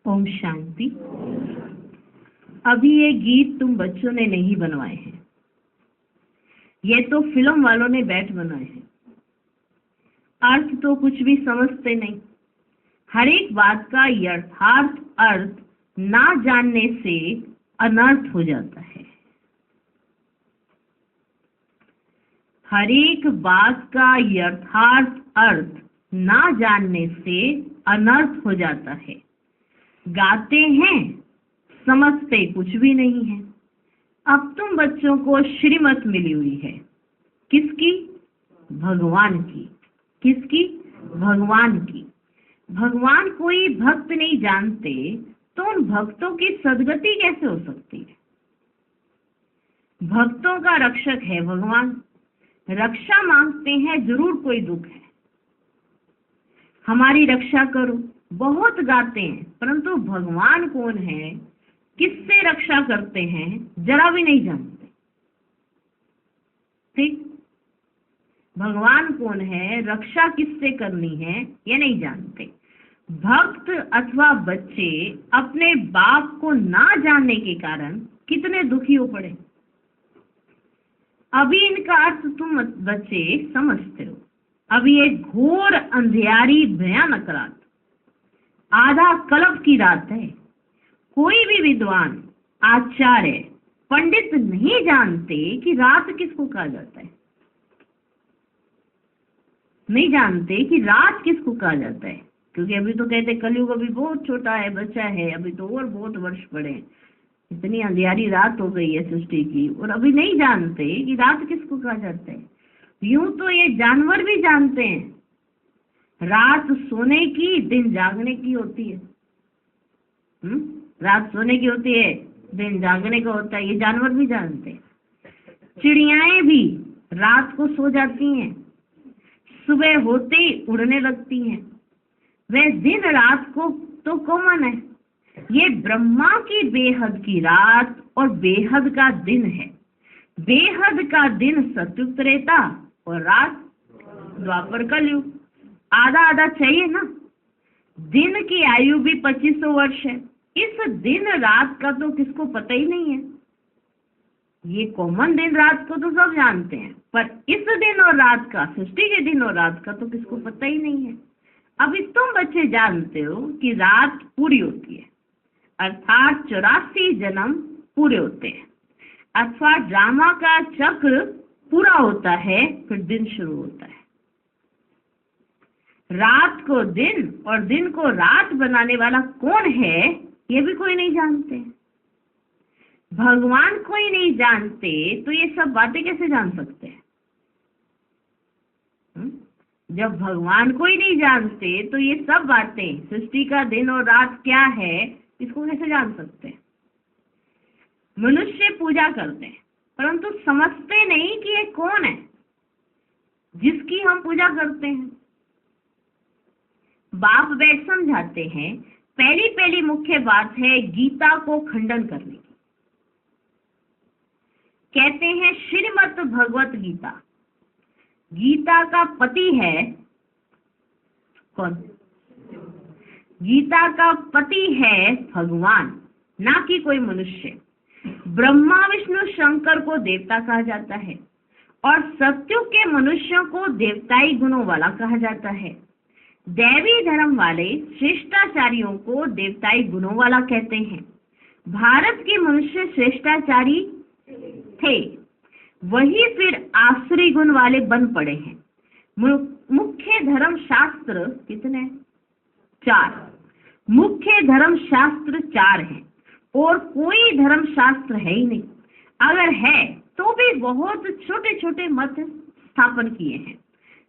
ओम शांति। अभी ये गीत तुम बच्चों ने नहीं बनवाए हैं, ये तो फिल्म वालों ने बैठ बनाए हैं। अर्थ तो कुछ भी समझते नहीं। हर एक बात का यथार्थ अर्थ ना जानने से अनर्थ हो जाता है। हर एक बात का यथार्थ अर्थ ना जानने से अनर्थ हो जाता है। गाते हैं, समझते कुछ भी नहीं है। अब तुम बच्चों को श्रीमत मिली हुई है, किसकी? भगवान की। किसकी? भगवान की। भगवान कोई भक्त नहीं जानते तो उन भक्तों की सदगति कैसे हो सकती है? भक्तों का रक्षक है भगवान। रक्षा मांगते हैं, जरूर कोई दुख है, हमारी रक्षा करो। बहुत गाते हैं, परंतु भगवान कौन है, किससे रक्षा करते हैं, जरा भी नहीं जानते। ठीक, भगवान कौन है, रक्षा किससे करनी है, ये नहीं जानते। भक्त अथवा बच्चे अपने बाप को ना जानने के कारण कितने दुखी हो पड़े। अभी इनका अर्थ तुम बच्चे समझते हो। अभी एक घोर अंधियारी भयानक रात, आधा कल्प की रात है। कोई भी विद्वान, आचार्य, पंडित नहीं जानते कि रात किसको कहा जाता है। नहीं जानते कि रात किसको कहा जाता है, क्योंकि अभी तो कहते कलयुग अभी बहुत छोटा है, बच्चा है, अभी तो और बहुत वर्ष पड़े। इतनी अंधियारी रात हो गई है सृष्टि की, और अभी नहीं जानते कि रात किसको कहा जाता है। यूं तो ये जानवर भी जानते हैं, रात सोने की, दिन जागने की होती है। रात सोने की होती है, दिन जागने का होता है, ये जानवर भी जानते हैं। चिड़ियाएं भी रात को सो जाती हैं, सुबह होते ही उड़ने लगती हैं। वह दिन रात को तो कॉमन है। ये ब्रह्मा की बेहद की रात और बेहद का दिन है। बेहद का दिन सत्युग त्रेता और रात द्वापर कलयुग। आधा आधा चाहिए ना। दिन की आयु भी 2500 वर्ष है। इस दिन रात का तो किसको पता ही नहीं है। ये कॉमन दिन रात को तो सब जानते हैं, पर इस दिन और रात का, सृष्टि के दिन और रात का तो किसको पता ही नहीं है। अभी तुम बच्चे जानते हो कि रात पूरी होती है, अर्थात 84 जन्म पूरे होते हैं, अथवा ड्रामा का चक्र पूरा होता है, फिर दिन शुरू होता है। रात को दिन और दिन को रात बनाने वाला कौन है, ये भी कोई नहीं जानते। भगवान कोई नहीं जानते तो ये सब बातें कैसे जान सकते हैं? जब भगवान कोई नहीं जानते तो ये सब बातें, सृष्टि का दिन और रात क्या है, इसको कैसे जान सकते हैं? मनुष्य पूजा करते हैं, परंतु समझते नहीं कि ये कौन है जिसकी हम पूजा करते हैं। बाप बैठ समझाते हैं। पहली मुख्य बात है गीता को खंडन करने की। कहते हैं श्रीमद् भगवत गीता, गीता का पति है कौन? गीता का पति है भगवान, ना कि कोई मनुष्य। ब्रह्मा विष्णु शंकर को देवता कहा जाता है और सत्युग के मनुष्यों को देवताई गुणों वाला कहा जाता है। दैवी धर्म वाले श्रेष्ठाचारियों को देवताई गुणों वाला कहते हैं। भारत के मनुष्य श्रेष्ठाचारी थे, वही फिर आसुरी गुण वाले बन पड़े हैं। मुख्य धर्म शास्त्र कितने? 4। मुख्य धर्म शास्त्र 4 हैं और कोई धर्म शास्त्र है ही नहीं। अगर है तो भी बहुत छोटे छोटे मठ स्थापन किए हैं,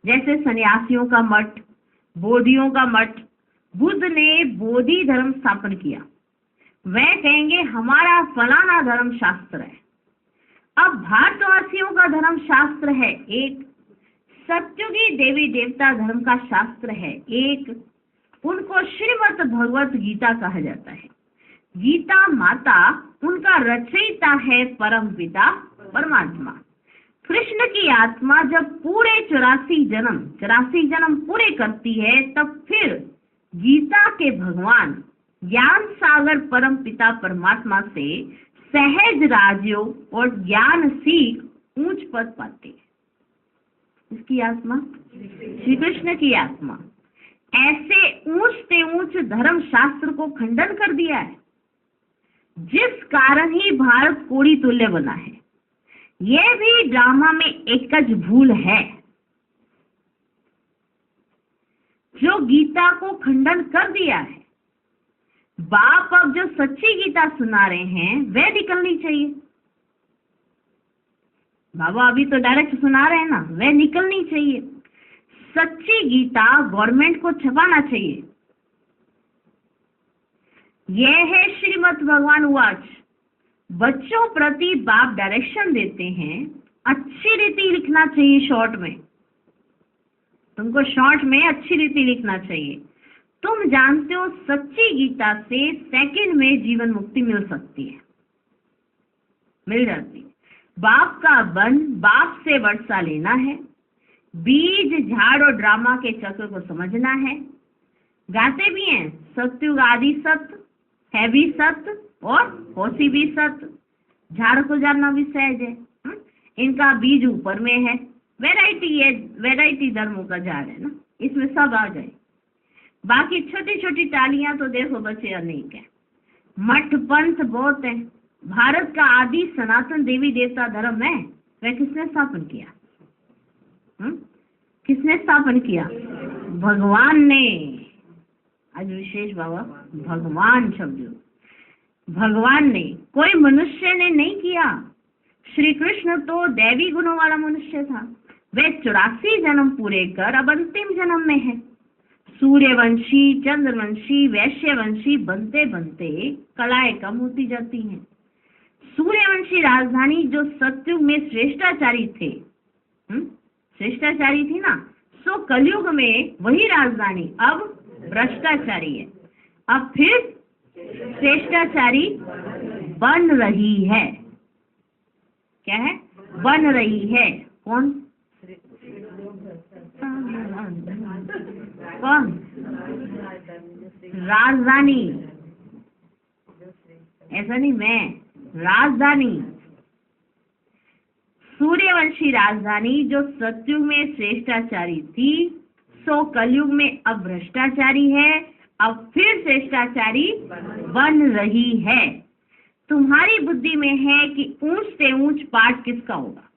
जैसे सन्यासियों का मठ, बोधियों का मठ। बुद्ध ने बोधि धर्म स्थापन किया, वह कहेंगे हमारा फलाना धर्म शास्त्र है। अब भारतवासियों का धर्म शास्त्र है एक, सत्युगी देवी देवता धर्म का शास्त्र है एक। उनको श्रीमद् भगवत गीता कहा जाता है। गीता माता, उनका रचयिता है परम पिता परमात्मा। कृष्ण की आत्मा जब पूरे 84 जन्म पूरे करती है, तब फिर गीता के भगवान ज्ञान सागर परम पिता परमात्मा से सहज राजयोग और ज्ञान सीख ऊंच पद पाते हैं। इसकी आत्मा श्री कृष्ण की आत्मा ऐसे ऊंच से ऊंच धर्म शास्त्र को खंडन कर दिया है, जिस कारण ही भारत कोड़ी तुल्य बना है। यह भी ड्रामा में एकच भूल है। जो गीता को खंडन कर दिया है, बाप अब जो सच्ची गीता सुना रहे हैं वह निकलनी चाहिए। बाबा अभी तो डायरेक्ट सुना रहे हैं ना, वह निकलनी चाहिए। सच्ची गीता गवर्नमेंट को छपाना चाहिए। यह है श्रीमद् भगवान वाच। बच्चों प्रति बाप डायरेक्शन देते हैं, अच्छी रीति लिखना चाहिए। शॉर्ट में तुमको शॉर्ट में अच्छी रीति लिखना चाहिए। तुम जानते हो सच्ची गीता से सेकंड में जीवन मुक्ति मिल सकती है, मिल जाती है। बाप का वन बाप से वर्षा लेना है, बीज झाड़ और ड्रामा के चक्र को समझना है। गाते भी हैं सत्युग आदि सत्य है भी सत्य और होशी भी सत्य। झाड़ को जानना भी सहज है। इनका बीज ऊपर में है, वैरायटी है, वैरायटी धर्मों का झाड़ है ना, इसमें सब आ जाए। बाकी छोटी छोटी टालियां तो देखो बच्चे अनेक है। मठ पंथ बहुत है। भारत का आदि सनातन देवी देवता धर्म है, वह किसने स्थापन किया? किसने स्थापन किया? भगवान ने। आज विशेष बाबा भगवान शब्द, भगवान ने, कोई मनुष्य ने नहीं किया। श्री कृष्ण तो दैवी गुणों वाला मनुष्य था। वे 84 जन्म पूरे कर अब अंतिम जन्म में है। सूर्यवंशी, चंद्रवंशी, वैश्यवंशी बनते बनते कलाएं कम होती जाती हैं। सूर्यवंशी राजधानी जो सतयुग में श्रेष्ठाचारी थे, श्रेष्ठाचारी थी ना, सो कलयुग में वही राजधानी अब भ्रष्टाचारी है। अब फिर श्रेष्ठाचारी बन रही है। क्या है? बन रही है। कौन? कौन? राजधानी। ऐसा नहीं, मैं राजधानी, सूर्यवंशी राजधानी जो सतयुग में श्रेष्ठाचारी थी, सो कलयुग में अब भ्रष्टाचारी है। अब फिर श्रेष्ठाचारी बन रही है। तुम्हारी बुद्धि में है कि ऊंच से ऊंच पाठ किसका होगा?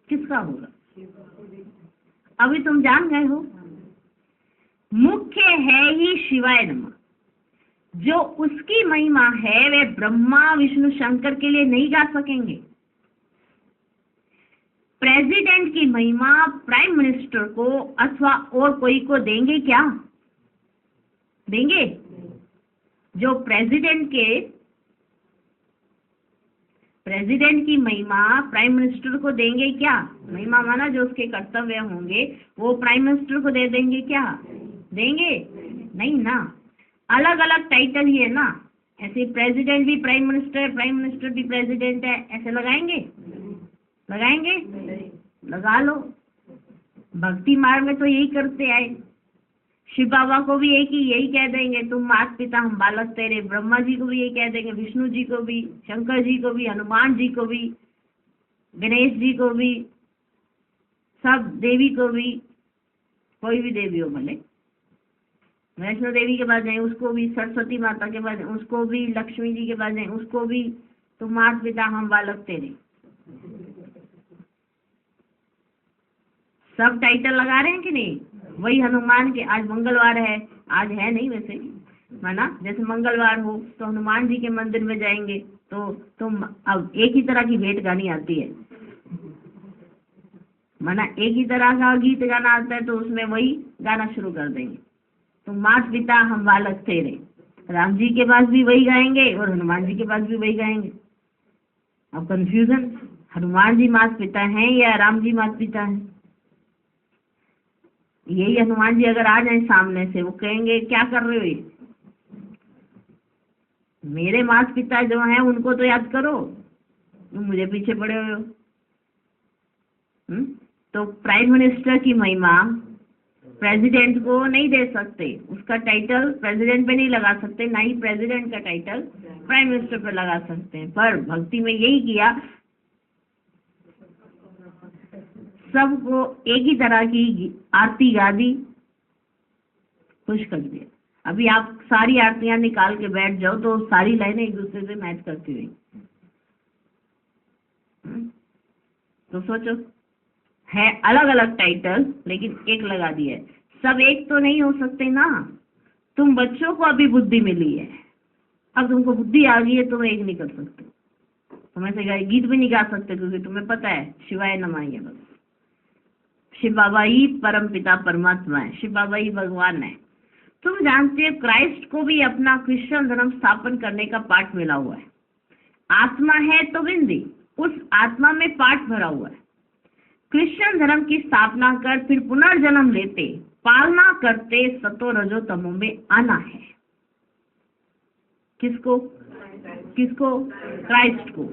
किसका होगा? अभी तुम जान गए हो। मुख्य है ही शिवाय नमः। जो उसकी महिमा है वे ब्रह्मा विष्णु शंकर के लिए नहीं गा सकेंगे। प्रेसिडेंट की महिमा प्राइम मिनिस्टर को अथवा और कोई को देंगे क्या? देंगे? जो प्रेसिडेंट की महिमा प्राइम मिनिस्टर को देंगे क्या? महिमा माना जो उसके कर्तव्य होंगे वो प्राइम मिनिस्टर को दे देंगे क्या? देंगे? नहीं ना। अलग अलग टाइटल ही है ना। ऐसे प्रेसिडेंट भी प्राइम मिनिस्टर भी प्रेसिडेंट है, ऐसे लगाएंगे? लगाएंगे? लगा लो। भक्ति मार्ग में तो यही करते आए। शिव बाबा को भी यही कह देंगे, तुम माता पिता हम बालक तेरे। ब्रह्मा जी को भी यही कह देंगे, विष्णु जी को भी, शंकर जी को भी, हनुमान जी को भी, गणेश जी को भी, सब देवी को भी, कोई भी देवी हो भले। वैष्णो देवी के पास जाए उसको भी, सरस्वती माता के पास उसको भी, लक्ष्मी जी के पास जाए उसको भी, तुम माता पिता हम बालक तेरे। सब टाइटल लगा रहे हैं कि नहीं? वही हनुमान के, आज मंगलवार है, आज है नहीं वैसे माना, जैसे मंगलवार हो तो हनुमान जी के मंदिर में जाएंगे तो तुम अब एक ही तरह की भेंट गानी आती है माना, एक ही तरह का गीत गाना आता है तो उसमें वही गाना शुरू कर देंगे, तुम माता पिता हम बालक तेरे। राम जी के पास भी वही गाएंगे और हनुमान जी के पास भी वही गाएंगे। अब कंफ्यूजन, हनुमान जी माता पिता हैं या राम जी माता पिता हैं? यही हनुमान जी अगर आ जाए सामने से, वो कहेंगे क्या कर रहे हो ये? मेरे माता पिता जो हैं उनको तो याद करो, तुम मुझे पीछे पड़े हुए हो। तो प्राइम मिनिस्टर की महिमा प्रेसिडेंट को नहीं दे सकते, उसका टाइटल प्रेसिडेंट पे नहीं लगा सकते, ना ही प्रेसिडेंट का टाइटल प्राइम मिनिस्टर पे लगा सकते हैं। पर भक्ति में यही किया, सबको एक ही तरह की आरती गा दी, खुश कर दिया। अभी आप सारी आरतियां निकाल के बैठ जाओ तो सारी लाइनें एक दूसरे से मैच करती हुई, तो सोचो, है अलग अलग टाइटल लेकिन एक लगा दिया है। सब एक तो नहीं हो सकते ना। तुम बच्चों को अभी बुद्धि मिली है, अब तुमको बुद्धि आ गई है, तुम एक नहीं कर सकते। तुम ऐसे गीत भी नहीं गा सकते क्योंकि तुम्हें पता है शिवाय नमः है, बस शिव बाबा ही परम पिता परमात्मा है, शिव बाबा ही भगवान है। तुम जानते हो क्राइस्ट को भी अपना क्रिश्चियन धर्म स्थापन करने का पाठ मिला हुआ है। आत्मा है तो विंदी, उस आत्मा में पाठ भरा हुआ है। क्रिश्चियन धर्म की स्थापना कर फिर पुनर्जन्म लेते, पालना करते, सतो रजो तमो में आना है। किसको? किसको? क्राइस्ट को।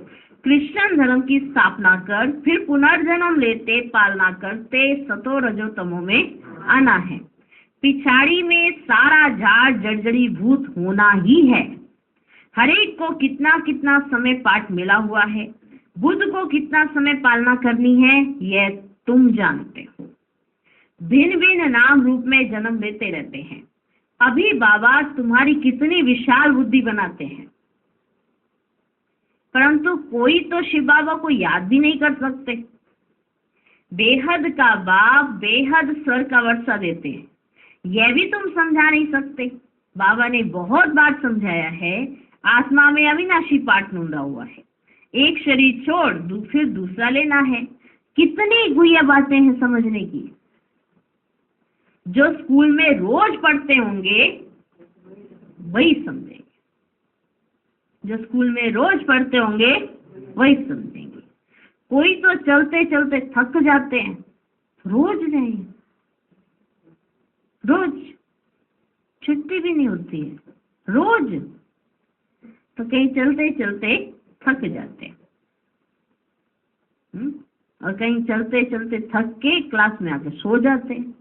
क्रिश्चियन धर्म की स्थापना कर फिर पुनर्जन्म लेते, पालना करते, सतो रजो तमो में आना है। पिछाड़ी में सारा झाड़ जर्जरी भूत होना ही है। हरेक को कितना कितना समय पाठ मिला हुआ है, बुद्ध को कितना समय पालना करनी है यह तुम जानते हो। भिन्न भिन्न नाम रूप में जन्म लेते रहते हैं। अभी बाबा तुम्हारी कितनी विशाल बुद्धि बनाते हैं, परंतु कोई तो शिव बाबा को याद भी नहीं कर सकते। बेहद का बाप बेहद स्वर का वर्षा देते हैं, यह भी तुम समझा नहीं सकते। बाबा ने बहुत बार समझाया है, आत्मा में अविनाशी पाठ ढूंढा हुआ है, एक शरीर छोड़ फिर दूसरा लेना है। कितनी गुह्य बातें हैं समझने की। जो स्कूल में रोज पढ़ते होंगे वही समझेंगे, जो स्कूल में रोज पढ़ते होंगे वही समझेंगे। कोई तो चलते चलते थक जाते हैं, रोज नहीं, रोज छुट्टी भी नहीं होती है, रोज तो कहीं चलते चलते थक जाते हैं, और कहीं चलते चलते थक के क्लास में आके सो जाते हैं।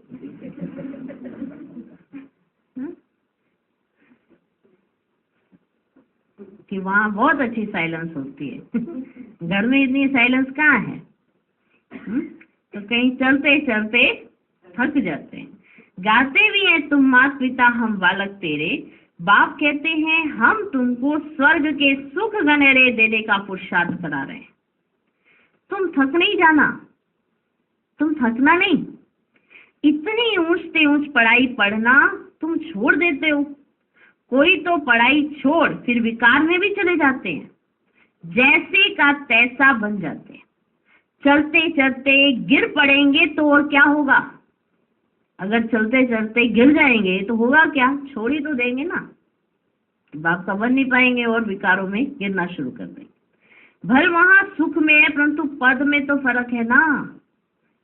कि वहाँ बहुत अच्छी साइलेंस होती है, घर में इतनी साइलेंस कहाँ है। तो कहीं चलते चलते थक जाते हैं। गाते भी हैं तुम मात पिता हम बालक तेरे, बाप कहते हैं हम तुमको स्वर्ग के सुख गनेरे देने का पुरुषार्थ करा रहे हैं। तुम थक नहीं जाना, तुम थकना नहीं। इतनी ऊंच से ऊंच पढ़ाई पढ़ना तुम छोड़ देते हो। कोई तो पढ़ाई छोड़ फिर विकार में भी चले जाते हैं, जैसे का तैसा बन जाते हैं। चलते चलते गिर पड़ेंगे तो और क्या होगा? अगर चलते चलते गिर जाएंगे तो होगा क्या? छोड़ ही तो देंगे ना, बाप का बन नहीं पाएंगे और विकारों में गिरना शुरू कर देंगे। भल वहां सुख में है परंतु पद में तो फर्क है ना।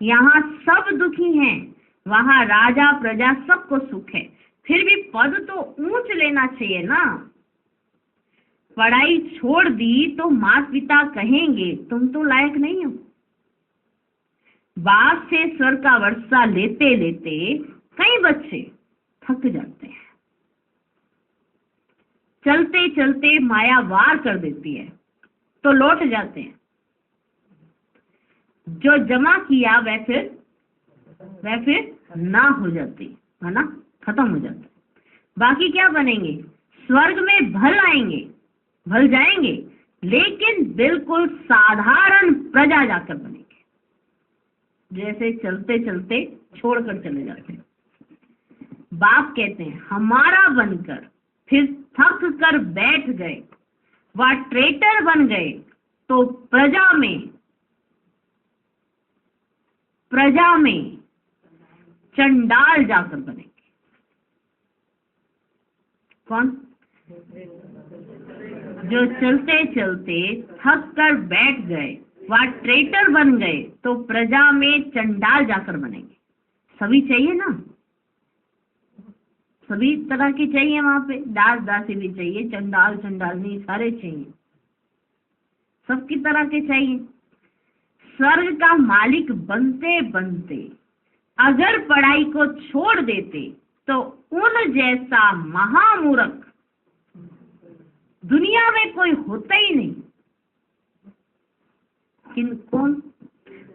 यहाँ सब दुखी हैं, वहां राजा प्रजा सबको सुख है, फिर भी पद तो ऊंच लेना चाहिए ना। पढ़ाई छोड़ दी तो माता पिता कहेंगे तुम तो लायक नहीं हो। बाप से स्वर का वर्षा लेते लेते कई बच्चे थक जाते हैं। चलते चलते माया वार कर देती है तो लौट जाते हैं। जो जमा किया वह फिर ना हो जाती है ना, खत्म हो जाता है। बाकी क्या बनेंगे? स्वर्ग में भल आएंगे, भल जाएंगे, लेकिन बिल्कुल साधारण प्रजा जाकर बनेंगे, जैसे चलते चलते छोड़कर चले जाते हैं। बाप कहते हैं हमारा बनकर फिर थक कर बैठ गए व ट्रेटर बन गए तो प्रजा में चंडाल जाकर बनेंगे। कौन? जो चलते चलते थक कर बैठ गए वह ट्रेटर बन गए तो प्रजा में चंडाल जाकर बनेंगे। सभी चाहिए ना, सभी तरह के चाहिए वहां पे। दास दासी भी चाहिए, चंडाल चंडालनी सारे चाहिए, सबकी तरह के चाहिए। स्वर्ग का मालिक बनते बनते अगर पढ़ाई को छोड़ देते तो उन जैसा महामूर्ख दुनिया में कोई होता ही नहीं। कौन?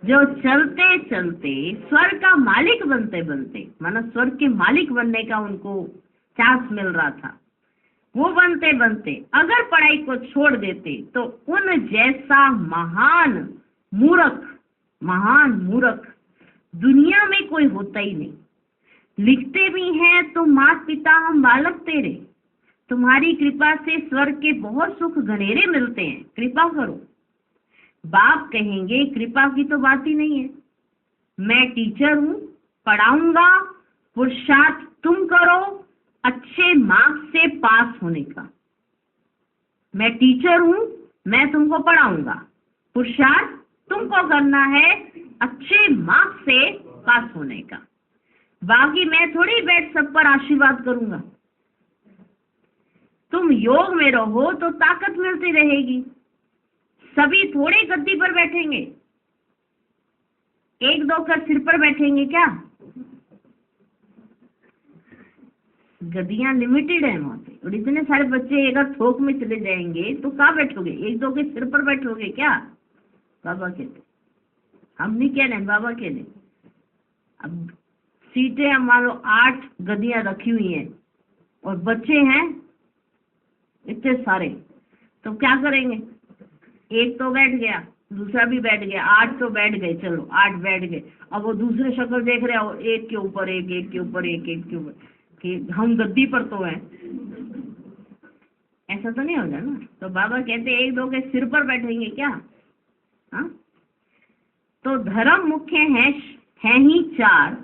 जो चलते चलते स्वर्ग का मालिक बनते बनते, मानो स्वर्ग के मालिक बनने का उनको चांस मिल रहा था, वो बनते बनते अगर पढ़ाई को छोड़ देते तो उन जैसा महान मूर्ख दुनिया में कोई होता ही नहीं। लिखते भी हैं तो माता पिता हम बालक तेरे, तुम्हारी कृपा से स्वर्ग के बहुत सुख घनेरे मिलते हैं, कृपा करो। बाप कहेंगे कृपा की तो बात ही नहीं है, मैं टीचर हूं, पढ़ाऊंगा, पुरुषार्थ तुम करो अच्छे मार्क्स से पास होने का। मैं टीचर हूं, मैं तुमको पढ़ाऊंगा, पुरुषार्थ तुमको करना है अच्छे मार्क्स से पास होने का। बाकी मैं थोड़ी बैठ सब पर आशीर्वाद करूंगा। तुम योग में रहो तो ताकत मिलती रहेगी। सभी थोड़े गद्दी पर बैठेंगे, एक दो कर सिर पर बैठेंगे क्या? गद्दियां लिमिटेड है वहां पे, और इतने सारे बच्चे अगर थोक में चले जाएंगे तो कहाँ बैठोगे? एक दो के सिर पर बैठोगे क्या? बाबा कहते, हम नहीं कह रहे, बाबा कह रहे। अब सीटें मान लो 8 गद्दियां रखी हुई हैं और बच्चे हैं इतने सारे, तो क्या करेंगे? एक तो बैठ गया, दूसरा भी बैठ गया, 8 तो बैठ गए, चलो 8 बैठ गए। अब वो दूसरे शक्ल देख रहे हो, एक के ऊपर एक, एक के ऊपर एक, एक के ऊपर, कि हम गद्दी पर तो हैं। ऐसा तो नहीं होगा ना। तो बाबा कहते एक दो के सिर पर बैठेंगे क्या? हाँ, तो धर्म मुख्य है ही 4,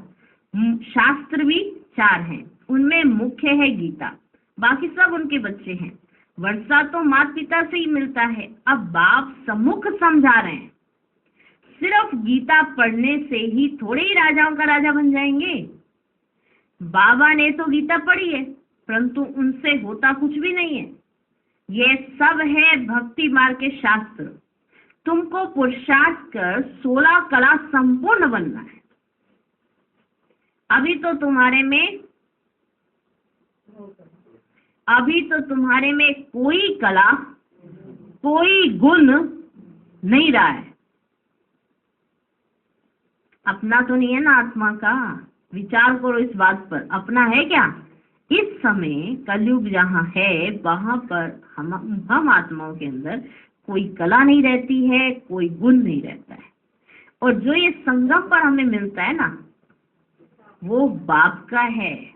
शास्त्र भी 4 हैं, उनमें मुख्य है गीता, बाकी सब उनके बच्चे हैं। वर्षा तो माता पिता से ही मिलता है। अब बाप सम्मुख समझा रहे हैं, सिर्फ गीता पढ़ने से ही थोड़े ही राजाओं का राजा बन जाएंगे। बाबा ने तो गीता पढ़ी है, परंतु उनसे होता कुछ भी नहीं है। ये सब है भक्ति मार्ग के शास्त्र। तुमको पुरुषार्थ कर 16 कला संपूर्ण बनना है। अभी तो तुम्हारे में कोई कला, कोई गुण नहीं रहा है। अपना तो नहीं है ना आत्मा का। विचार करो इस बात पर, अपना है क्या? इस समय कलयुग जहाँ है वहां पर हम आत्माओं के अंदर कोई कला नहीं रहती है, कोई गुण नहीं रहता है। और जो ये संगम पर हमें मिलता है ना, वो बाप का है।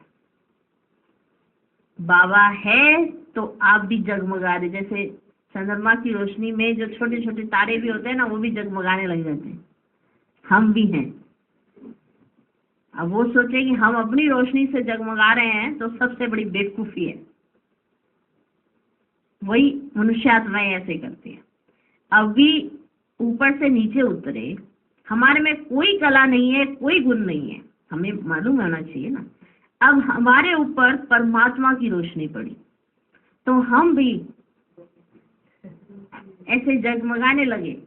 बाबा है तो आप भी जगमगा रहे। जैसे चंद्रमा की रोशनी में जो छोटे छोटे तारे भी होते हैं ना, वो भी जगमगाने लग जाते हैं। हम भी हैं। अब वो सोचे कि हम अपनी रोशनी से जगमगा रहे हैं तो सबसे बड़ी बेवकूफी है। वही मनुष्यात्माएं ऐसे करती है। अभी ऊपर से नीचे उतरे, हमारे में कोई कला नहीं है, कोई गुण नहीं है, हमें मालूम होना चाहिए ना। अब हमारे ऊपर परमात्मा की रोशनी पड़ी तो हम भी ऐसे जगमगाने लगे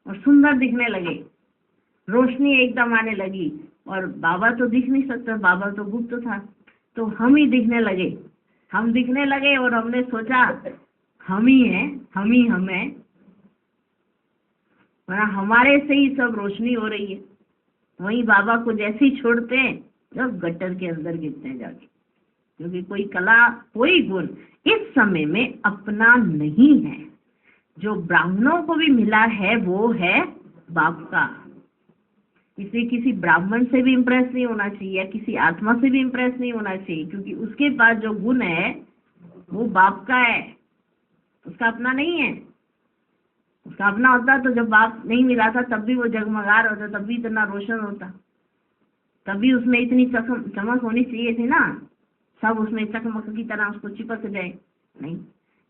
और सुंदर दिखने लगे। रोशनी एकदम आने लगी और बाबा तो दिख नहीं सकता, बाबा तो गुप्त था, तो हम ही दिखने लगे। हम दिखने लगे और हमने सोचा हम ही हैं, हम ही हम हैं, वरना हमारे से ही सब रोशनी हो रही है। वहीं बाबा को जैसे ही छोड़ते हैं जब गटर के अंदर गिरते हैं जाके, क्योंकि कोई कला, कोई गुण इस समय में अपना नहीं है। जो ब्राह्मणों को भी मिला है वो है बाप का। इसलिए किसी ब्राह्मण से भी इम्प्रेस नहीं होना चाहिए, किसी आत्मा से भी इम्प्रेस नहीं होना चाहिए, क्योंकि उसके पास जो गुण है वो बाप का है, उसका अपना नहीं है। उसका अपना होता तो जब बाप नहीं मिला था तब भी वो जगमगा रहा होता, तब भी इतना रोशन होता, तभी उसमें इतनी चमक होनी चाहिए थी ना, सब उसमें चकमक की तरह उसको चिपक जाए। नहीं,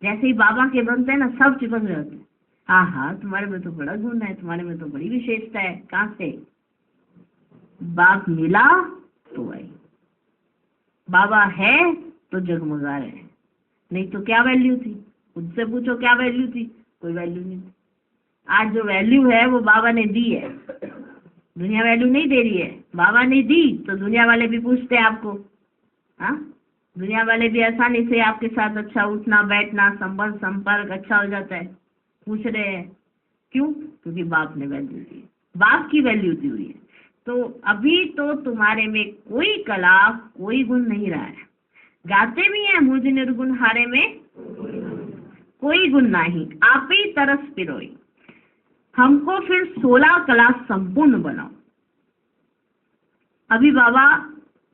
जैसे ही बाबा के बनते हैं ना सब चिपक जाते हैं। हाँ हाँ, तुम्हारे में तो बड़ा गुण है, तुम्हारे में तो बड़ी विशेषता है। कहाँ से? बाप मिला तो आई, बाबा है तो जगमगा रहे हैं, नहीं तो क्या वैल्यू थी? खुद से पूछो क्या वैल्यू थी? कोई वैल्यू नहीं थी। आज जो वैल्यू है वो बाबा ने दी है। दुनिया वैल्यू नहीं दे रही है, बाबा ने दी तो दुनिया वाले भी पूछते हैं आपको। हाँ, दुनिया वाले भी आसानी से आपके साथ अच्छा उठना बैठना संबंध संपर्क अच्छा हो जाता है, पूछ रहे हैं क्यों? क्योंकि बाप ने वैल्यू दी, बाप की वैल्यू दी हुई है। तो अभी तो तुम्हारे में कोई कला कोई गुण नहीं रहा है। गाते भी हैं मुझ निर्गुण हारे में कोई गुण नहीं, आप ही तरस पिरोई, हमको फिर 16 कला संपूर्ण बनाओ। अभी बाबा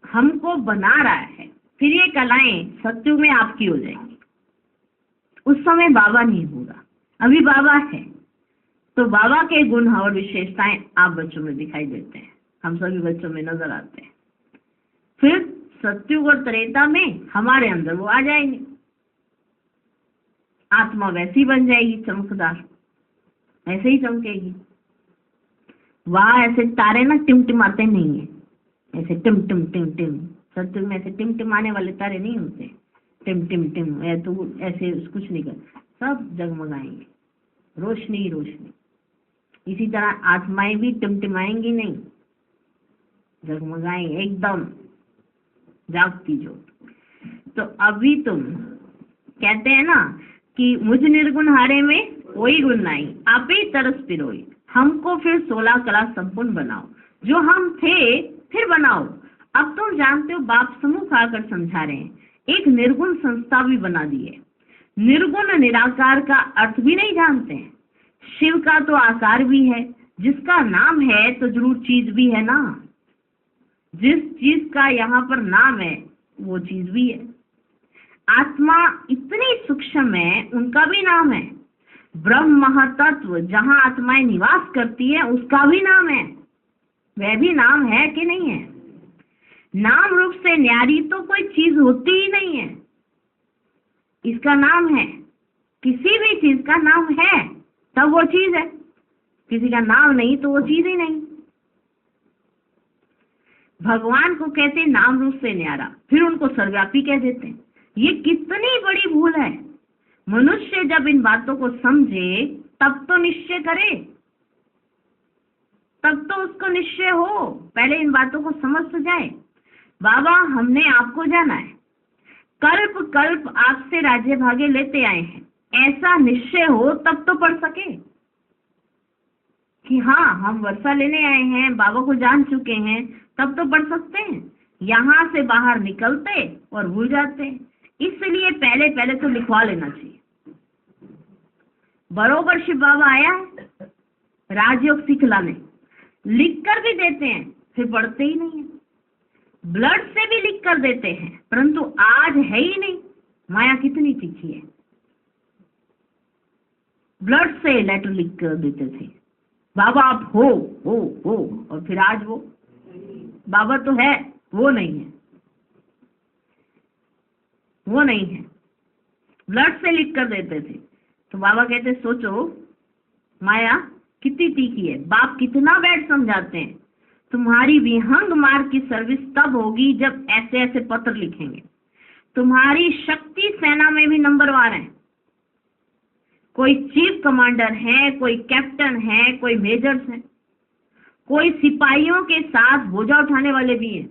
हमको बना रहा है, फिर ये कलाएं सत्युग में आपकी हो जाएंगी। उस समय बाबा नहीं होगा, अभी बाबा है, तो बाबा के गुण और विशेषताएं आप बच्चों में दिखाई देते हैं, हम सभी बच्चों में नजर आते हैं। फिर सत्युग और त्रेता में हमारे अंदर वो आ जाएंगे, आत्मा वैसी बन जाएगी चमकदार, ऐसे ही चमकेगी। वहां ऐसे तारे ना टिमटिमाते नहीं है, ऐसे टिम टिम टिम टिम, सत्युग में ऐसे टिमटिमाने वाले तारे नहीं होते, टिम टिम टिम तो ऐसे कुछ नहीं कर, सब जगमगाएंगे, रोशनी ही रोशनी। इसी तरह आत्माएं भी टिमटिमाएंगी नहीं, जगमगाएंगे एकदम जागती ज्योत। तो अभी तुम कहते हैं ना कि मुझ निर्गुण हारे में कोई गुण नहीं, आप ही तरस पिरोई, हमको फिर 16 कला संपूर्ण बनाओ। जो हम थे फिर बनाओ। अब तुम जानते हो बाप समूह आकर समझा रहे हैं, एक निर्गुण संस्था भी बना दी है। निर्गुण निराकार का अर्थ भी नहीं जानते हैं। शिव का तो आकार भी है, जिसका नाम है तो जरूर चीज भी है ना। जिस चीज का यहाँ पर नाम है वो चीज भी है। आत्मा इतनी सूक्ष्म है, उनका भी नाम है। ब्रह्म महातत्व जहाँ आत्माएं निवास करती है उसका भी नाम है, वह भी नाम है कि नहीं है? नाम रूप से न्यारी तो कोई चीज होती ही नहीं है, इसका नाम है। किसी भी चीज का नाम है तब वो चीज है, किसी का नाम नहीं तो वो चीज ही नहीं। भगवान को कहते नाम रूप से न्यारा, फिर उनको सर्वव्यापी कह देते हैं। ये कितनी बड़ी भूल है। मनुष्य जब इन बातों को समझे तब तो निश्चय करे, तब तो उसको निश्चय हो, पहले इन बातों को समझ तो जाए। बाबा हमने आपको जाना है, कल्प कल्प आपसे राज्य भागे लेते आए हैं, ऐसा निश्चय हो तब तो पढ़ सके कि हाँ हम वर्षा लेने आए हैं, बाबा को जान चुके हैं, तब तो पढ़ सकते हैं। यहाँ से बाहर निकलते और भूल जाते हैं, इसलिए पहले पहले तो लिखवा लेना चाहिए। बरोबर शिव बाबा आया है राजयोग सिखलाने, लिख कर भी देते हैं, फिर पढ़ते ही नहीं है। ब्लड से भी लिख कर देते हैं, परंतु आज है ही नहीं। माया कितनी तीखी है। ब्लड से लेटर लिख कर देते थे, बाबा आप हो, और फिर आज वो बाबा तो है, वो नहीं है, वो नहीं है। ब्लड से लिख कर देते थे, तो बाबा कहते सोचो माया कितनी तीखी है। बाप कितना बैठ समझाते हैं, तुम्हारी विहंग मार्ग की सर्विस तब होगी जब ऐसे ऐसे पत्र लिखेंगे। तुम्हारी शक्ति सेना में भी नंबरवार है, कोई चीफ कमांडर है, कोई कैप्टन है, कोई मेजर्स हैं, कोई सिपाहियों के साथ बोझा उठाने वाले भी हैं,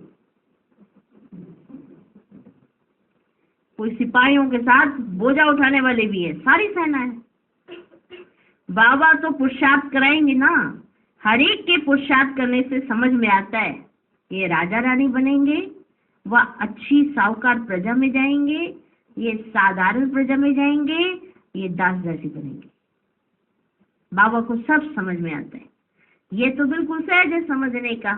कोई सिपाहियों के साथ बोझा उठाने वाले भी है, सारी सेना है। बाबा तो पुरुषार्थ कराएंगे ना, हर एक के पुरुषार्थ करने से समझ में आता है ये राजा रानी बनेंगे, वह अच्छी साहूकार प्रजा में जाएंगे, ये साधारण प्रजा में जाएंगे, ये दास दासी बनेंगे। बाबा को सब समझ में आता है, ये तो बिल्कुल सहज है समझने का।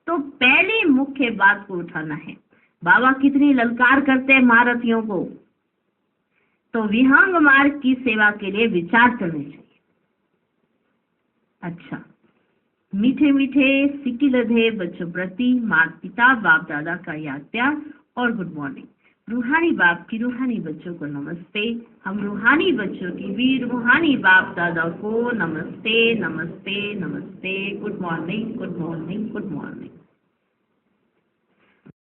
तो पहली मुख्य बात को उठाना है। बाबा कितनी ललकार करते हैं महारथियों को, तो विहंग मार्ग की सेवा के लिए विचार करने चाहिए। अच्छा, मीठे मीठे सिक्की लधे बच्चों प्रति माता पिता बाप दादा का याद प्यार और गुड मॉर्निंग। रूहानी बाप की रूहानी बच्चों को नमस्ते। हम रूहानी बच्चों की भी रूहानी बाप दादा को नमस्ते नमस्ते नमस्ते। Good morning good morning good morning.